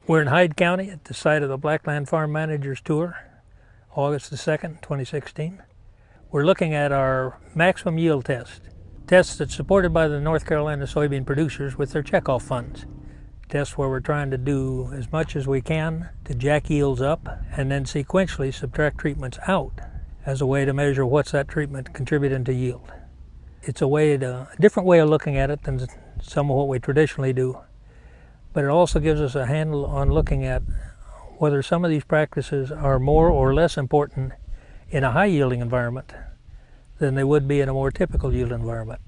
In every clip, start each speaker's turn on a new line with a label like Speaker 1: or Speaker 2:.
Speaker 1: We're in Hyde County at the site of the Blackland Farm Managers Tour, August the 2nd, 2016. We're looking at our maximum yield test that's supported by the North Carolina soybean producers with their checkoff funds. Tests where we're trying to do as much as we can to jack yields up and then sequentially subtract treatments out as a way to measure what's that treatment contributing to yield. It's a different way of looking at it than some of what we traditionally do, but it also gives us a handle on looking at whether some of these practices are more or less important in a high yielding environment than they would be in a more typical yield environment.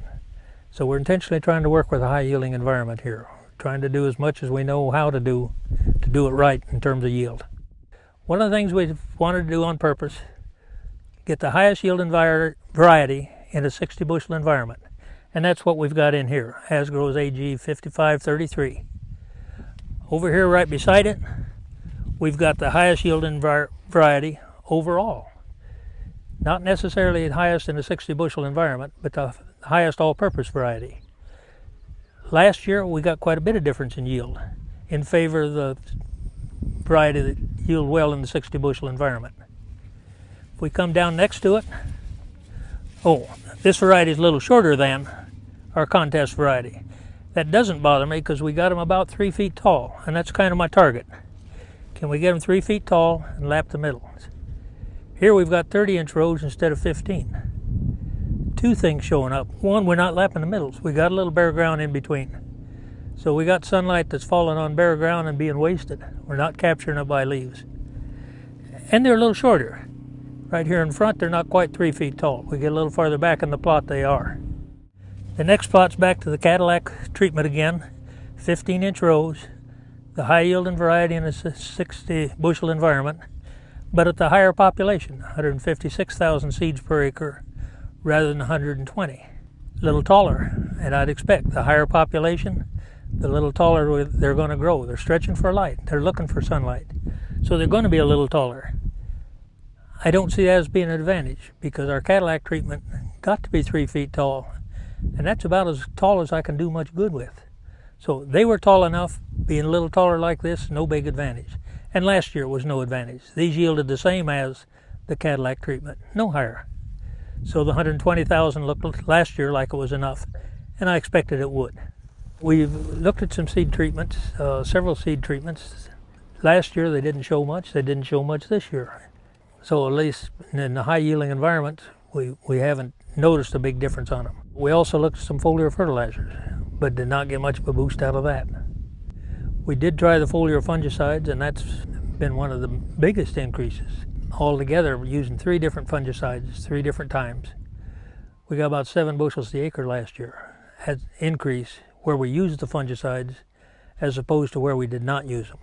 Speaker 1: So we're intentionally trying to work with a high yielding environment here, trying to do as much as we know how to do it right in terms of yield. One of the things we wanted to do on purpose, get the highest yielding variety in a 60 bushel environment. And that's what we've got in here, Asgrow AG5533. Over here right beside it, we've got the highest yielding variety overall. Not necessarily the highest in a 60 bushel environment, but the highest all-purpose variety. Last year we got quite a bit of difference in yield in favor of the variety that yield well in the 60 bushel environment. If we come down next to it, this variety is a little shorter than our contest variety. That doesn't bother me because we got them about 3 feet tall, and that's kind of my target. Can we get them 3 feet tall and lap the middle? Here we've got 30-inch rows instead of 15. Two things showing up. One, we're not lapping the middles. We got a little bare ground in between. So we got sunlight that's falling on bare ground and being wasted. We're not capturing it by leaves. And they're a little shorter. Right here in front, they're not quite 3 feet tall. We get a little farther back in the plot, they are. The next plot's back to the Cadillac treatment again. 15-inch rows, the high yielding variety in a 60 bushel environment, but at the higher population, 156,000 seeds per acre rather than 120. A little taller, and I'd expect the higher population, the little taller they're going to grow. They're stretching for light. They're looking for sunlight. So they're going to be a little taller. I don't see that as being an advantage because our Cadillac treatment got to be 3 feet tall, and that's about as tall as I can do much good with. So they were tall enough. Being a little taller like this, no big advantage. And last year was no advantage. These yielded the same as the Cadillac treatment, no higher. So the 120,000 looked last year like it was enough, and I expected it would. We've looked at some seed treatments, several seed treatments. Last year they didn't show much. They didn't show much this year. So at least in the high yielding environment, we haven't noticed a big difference on them. We also looked at some foliar fertilizers, but did not get much of a boost out of that. We did try the foliar fungicides, and that's been one of the biggest increases. Altogether, we're using 3 different fungicides, 3 different times. We got about 7 bushels the acre last year, had increase where we used the fungicides as opposed to where we did not use them.